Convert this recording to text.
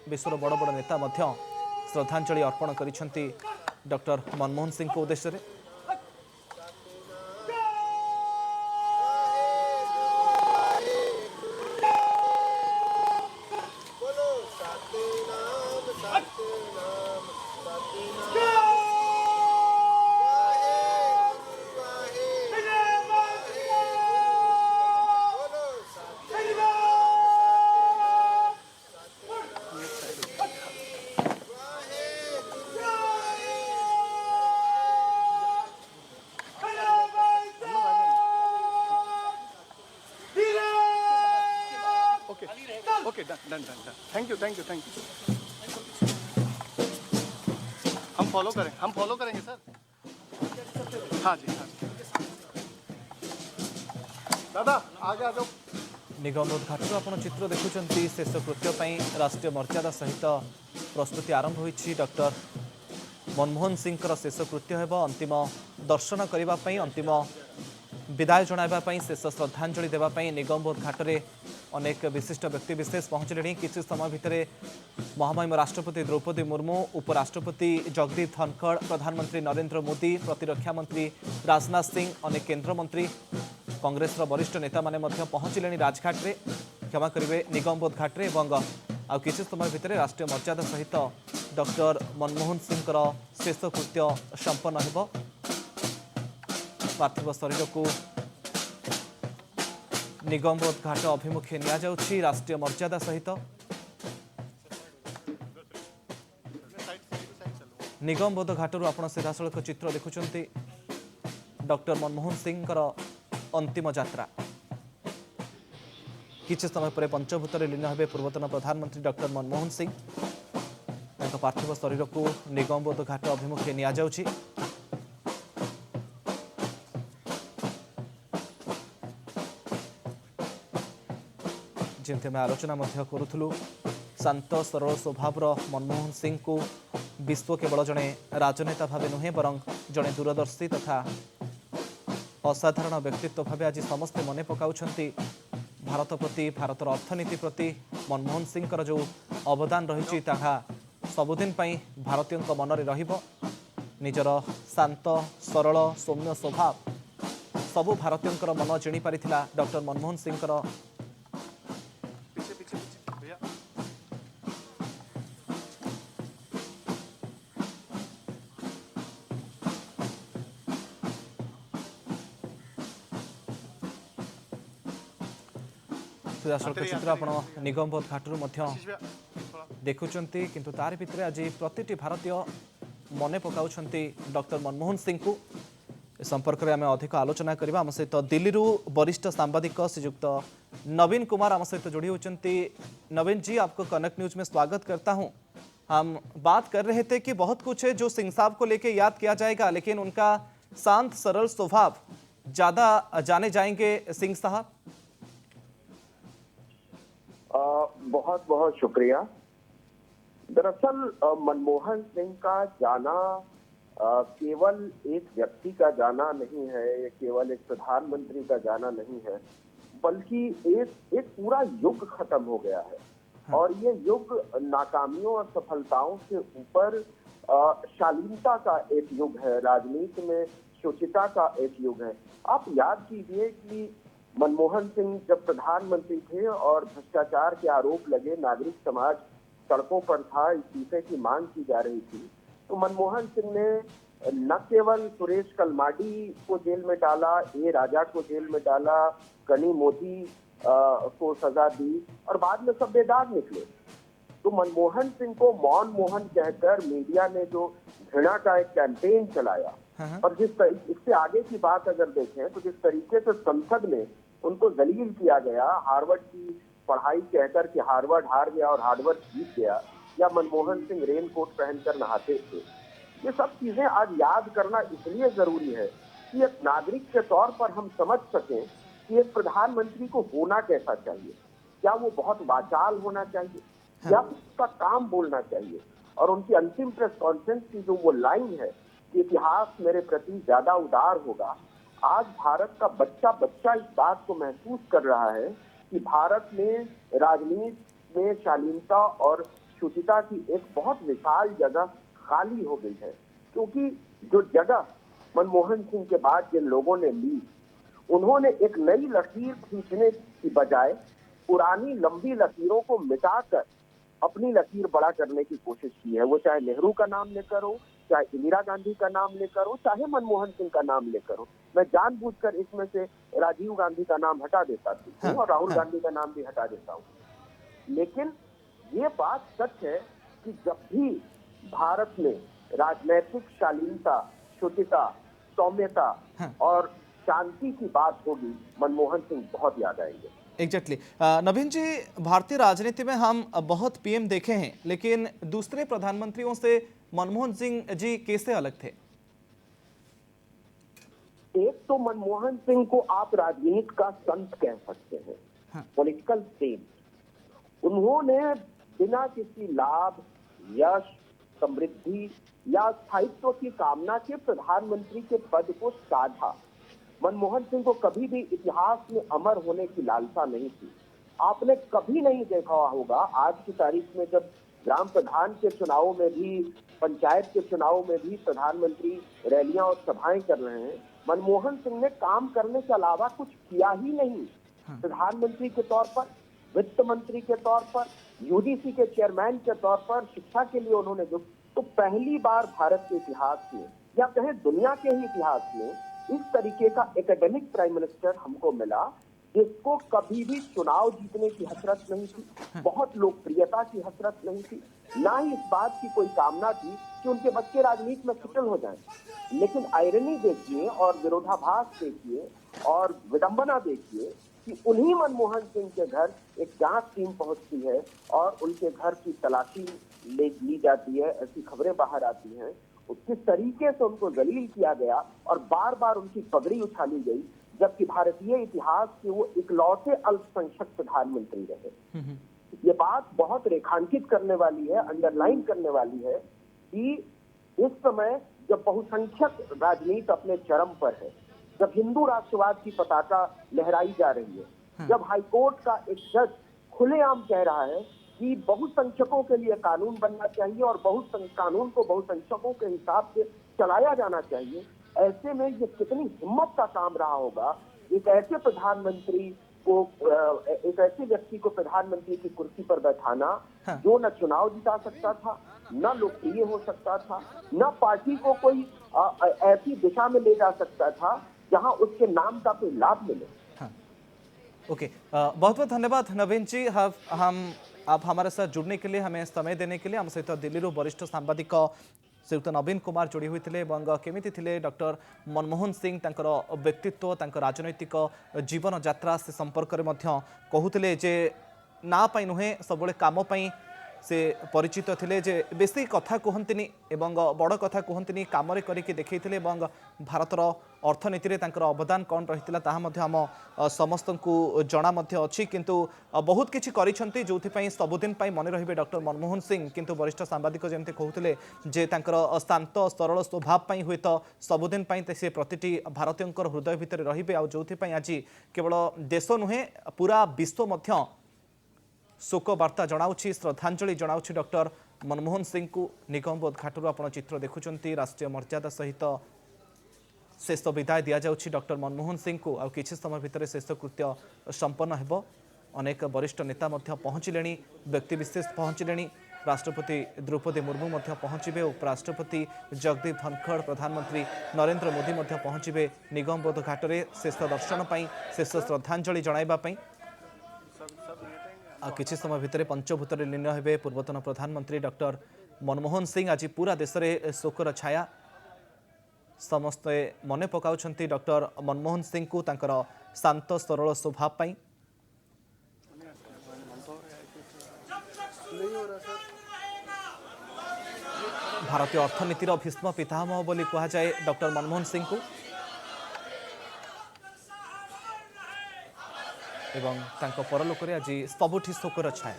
विश्वर बड़ बड़ नेता मध्य श्रद्धांजलि अर्पण करिसेंती डॉक्टर मनमोहन सिंह को उद्देश्य रे। Okay done done done done thank you thank you thank you. हम फॉलो करेंगे सर। हाँ जी हाँ जी दादा आगे आ जाओ। निगम उद्घाटन आपण चित्र देखुं शेष कृत्य राष्ट्रीय मर्यादा सहित प्रस्तुति आरंभ होती। डॉक्टर मनमोहन सिंह शेष कृत्य हेब अंतिम दर्शन करने अंतिम विदाय जणावाई शेष श्रद्धांजलि देवाई निगमबोध घाट में अनेक विशिष्ट व्यक्ति विशेष पहुंचले। किसी समय भितर महामहिम राष्ट्रपति द्रौपदी मुर्मू, उपराष्ट्रपति जगदीप धनखड़, प्रधानमंत्री नरेंद्र मोदी, प्रतिरक्षा मंत्री राजनाथ सिंह, अनेक केन्द्रमंत्री, कांग्रेस वरिष्ठ नेता माने पहुंचले राजघाट रे, क्षमा करेंगे निगमबोध घाट रे। आ किसी समय भितर राष्ट्रीय मर्यादा सहित डॉक्टर मनमोहन सिंह शेष कृत्य संपन्न हो। पार्थिव शरीर को निगमबोध घाट अभिमुखे नि राष्ट्रीय मर्यादा सहित। निगमबोध घाटू आप सीधासख चित्र देखुं डॉक्टर मनमोहन सिंह अंतिम यात्रा। किसी समय पर पंचभूत लीन हे पूर्वतन प्रधानमंत्री डॉक्टर मनमोहन सिंह। पार्थिव शरीर को निगमबोध घाट अभिमुखे नि जमी आम आलोचना करूँ शांत सरल स्वभाव मनमोहन सिंह को विश्व केवल जड़े राजनेता भाव नुहे बरं जड़े दूरदर्शी तथा असाधारण व्यक्तित्व भाव आज समस्ते मन पकाउछंती। भारत प्रति भारतर अर्थनीति प्रति मनमोहन सिंह जो अवदान रही सबुदिन भारतीयों मन में रहिबो। निजर शांत सरल सौम्य स्वभाव सबु भारतीयों मन जिणी पारिथिला डॉक्टर मनमोहन सिंह। चित्र आप निगमबोध घाटू देखुं किंतु तार भितर आज प्रति भारतीय मन पकाउछंती डॉक्टर मनमोहन सिंह को। संपर्क में आम अधिक आलोचना करबा। आम सहित दिल्ली वरिष्ठ सांबादिक श्रीयुक्त नवीन कुमार आम सहित जोड़ी होती। नवीन जी, आपको कनेक्ट न्यूज में स्वागत करता हूं। हम बात कर रहे थे कि बहुत कुछ है जो सिंह साहब को लेकर याद किया जाएगा, लेकिन उनका शांत सरल स्वभाव ज्यादा जाने जाएंगे सिंह साहब। बहुत बहुत शुक्रिया। दरअसल मनमोहन सिंह का जाना केवल एक व्यक्ति का जाना नहीं है, ये केवल एक प्रधानमंत्री का जाना नहीं है, बल्कि एक पूरा युग खत्म हो गया है। हाँ। और ये युग नाकामियों और सफलताओं से ऊपर शालीनता का एक युग है, राजनीति में शुचिता का एक युग है। आप याद कीजिए कि मनमोहन सिंह जब प्रधानमंत्री थे और भ्रष्टाचार के आरोप लगे, नागरिक समाज सड़कों पर था, इस्तीफे की मांग की जा रही थी, तो मनमोहन सिंह ने न केवल सुरेश कलमाडी को जेल में डाला, ए राजा को जेल में डाला, कनी मोदी को सजा दी और बाद में सब बेदाग निकले। तो मनमोहन सिंह को मौन मोहन कहकर मीडिया ने जो घृणा का एक कैंपेन चलाया, और जिस इससे आगे की बात अगर देखें तो जिस तरीके से संसद में उनको जलील किया गया, हार्वर्ड की पढ़ाई कहकर कि हार्वर्ड हार गया और हार्वर्ड जीत गया, या मनमोहन सिंह रेन कोट पहनकर नहाते थे, ये सब चीजें आज याद करना इसलिए जरूरी है कि एक नागरिक के तौर पर हम समझ सकें कि एक प्रधानमंत्री को होना कैसा चाहिए। क्या वो बहुत वाचाल होना चाहिए या उसका काम बोलना चाहिए। और उनकी अंतिम प्रेस कॉन्फ्रेंस की जो वो लाइन है कि इतिहास मेरे प्रति ज्यादा उदार होगा, आज भारत का बच्चा बच्चा इस बात को महसूस कर रहा है कि भारत में राजनीति में शालीनता और शुचिता की एक बहुत विशाल जगह खाली हो गई है, क्योंकि जो जगह मनमोहन सिंह के बाद जिन लोगों ने ली, उन्होंने एक नई लकीर खींचने की बजाय पुरानी लंबी लकीरों को मिटाकर अपनी लकीर बड़ा करने की कोशिश की है। वो चाहे नेहरू का नाम लेकर हो, चाहे इंदिरा गांधी का नाम लेकर हो, चाहे मनमोहन सिंह का नाम लेकर हो। मैं जानबूझकर इसमें से राजीव गांधी का नाम हटा देता था और राहुल गांधी का नाम भी हटा देता हूँ। लेकिन ये बात सच है कि जब भी भारत में राजनैतिक शालीनता, शुचिता, सौम्यता और शांति की बात होगी, मनमोहन सिंह बहुत याद आएंगे। एग्जैक्टली नवीन जी, भारतीय राजनीति में हम बहुत पीएम देखे हैं, लेकिन दूसरे प्रधानमंत्रियों से मनमोहन सिंह जी कैसे अलग थे? एक तो मनमोहन सिंह को आप राजनीति का संत कह सकते हैं, पॉलिटिकल सेंट। उन्होंने बिना किसी लाभ, यश, समृद्धि या स्थायित्व की कामना के प्रधानमंत्री के पद को साधा। मनमोहन सिंह को कभी भी इतिहास में अमर होने की लालसा नहीं थी। आपने कभी नहीं देखा होगा आज की तारीख में, जब ग्राम प्रधान के चुनाव में भी, पंचायत के चुनाव में भी प्रधानमंत्री रैलियां और सभाएं कर रहे हैं, मनमोहन सिंह ने काम करने के अलावा कुछ किया ही नहीं। प्रधानमंत्री के तौर पर, वित्त मंत्री के तौर पर, यूडीसी के चेयरमैन के तौर पर शिक्षा के लिए उन्होंने जो, तो पहली बार भारत के इतिहास में या कहें दुनिया के ही इतिहास में इस तरीके का एकेडमिक प्राइम मिनिस्टर हमको मिला, जिसको कभी भी चुनाव जीतने की हसरत नहीं थी, बहुत लोकप्रियता की हसरत नहीं थी, ना ही इस बात की कोई कामना थी कि उनके बच्चे राजनीति में सेटल हो जाएं। लेकिन आयरनी देखिए और विरोधाभास देखिए और विडंबना देखिए कि उन्हीं मनमोहन सिंह के घर एक जांच टीम पहुंचती है और उनके घर की तलाशी ली जाती है, ऐसी खबरें बाहर आती हैं। किस तरीके से उनको जलील किया गया और बार बार उनकी पगड़ी उछाली गई, जबकि भारतीय इतिहास के वो इकलौते अल्पसंख्यक प्रधानमंत्री रहे। ये बात बहुत रेखांकित करने वाली है, अंडरलाइन करने वाली है कि इस समय जब बहुसंख्यक राजनीति अपने चरम पर है, जब हिंदू राष्ट्रवाद की पताका लहराई जा रही है, जब हाईकोर्ट का एक जज खुलेआम कह रहा है कि बहुसंख्यकों के लिए कानून बनना चाहिए और कानून को बहुसंख्यकों के हिसाब से चलाया जाना चाहिए, ऐसे में ये कितनी हिम्मत का काम रहा होगा एक ऐसे प्रधानमंत्री को, एक ऐसे व्यक्ति को प्रधानमंत्री की कुर्सी पर बैठाना जो न चुनाव जिता सकता था, न लोकप्रिय हो सकता था, न पार्टी को कोई ऐसी दिशा में ले जा सकता था जहां उसके नाम का कोई लाभ मिले। ओके, बहुत बहुत धन्यवाद नवीन जी। हम आप हमारे साथ जुड़ने के लिए, हमें समय देने के लिए। हम सहित दिल्ली वरिष्ठ सांबादिक श्रीयुक्त नवीन कुमार जोड़ी होते केमिति थे डॉक्टर मनमोहन सिंह, व्यक्तित्व, राजनैतिक जीवन यात्रा से संपर्क में कहते जे ना पाई नुहे सब काम से परिचित थे, जे बेसी कथा कहतनी एवं बड़ कथा कहतनी काम करके देखते भारतर अर्थनीति रे तांकर अवदान कौन रही आम समस्त को जना अच्छी, किंतु बहुत किसी करिसेंती जोथि सबुदिन मन रही डॉक्टर मनमोहन सिंह। किंतु वरिष्ठ सांबादिक जमती कहते जे तांकर शांत सरल स्वभाव हुए तो सबुदिन से प्रतिटी भारतीय हृदय भितर रही, जो आज केवल देश नुहे पूरा विश्व मध्य शोक वार्ता जनाऊँगी, श्रद्धांजलि जनाऊँगी डॉक्टर मनमोहन सिंह को। निगमबोध घाटू आप चित्र देखुं, राष्ट्रीय मर्यादा सहित शेष विदाय दि जाऊँगी डॉक्टर मनमोहन सिंह को। आ किछि समय भितर शेषकृत्य संपन्न हेब। अनेक वरिष्ठ नेता पहुँचले, व्यक्तिविशेष पहुँचले, राष्ट्रपति द्रौपदी मुर्मू पहुँचे, उपराष्ट्रपति जगदीप धनखड़, प्रधानमंत्री नरेंद्र मोदी पहुँचे निगमबोध घाटे शेष दर्शन पर, शेष श्रद्धांजलि जनाइबापी। किछि समय भितर पंचभूत लीन हेबे पूर्वतन प्रधानमंत्री डॉक्टर मनमोहन सिंह। आज पूरा देश में शोकर छाया, समस्ते मन पकाउछंती डॉक्टर मनमोहन सिंह को तांकर शांत सरल स्वभाव पाई। भारतीय अर्थनीतिर भीष्म पितामह बोली कहा जाए डॉक्टर मनमोहन सिंह को, एवं तांको परलोक रे आज सबुठी शोकर छाया।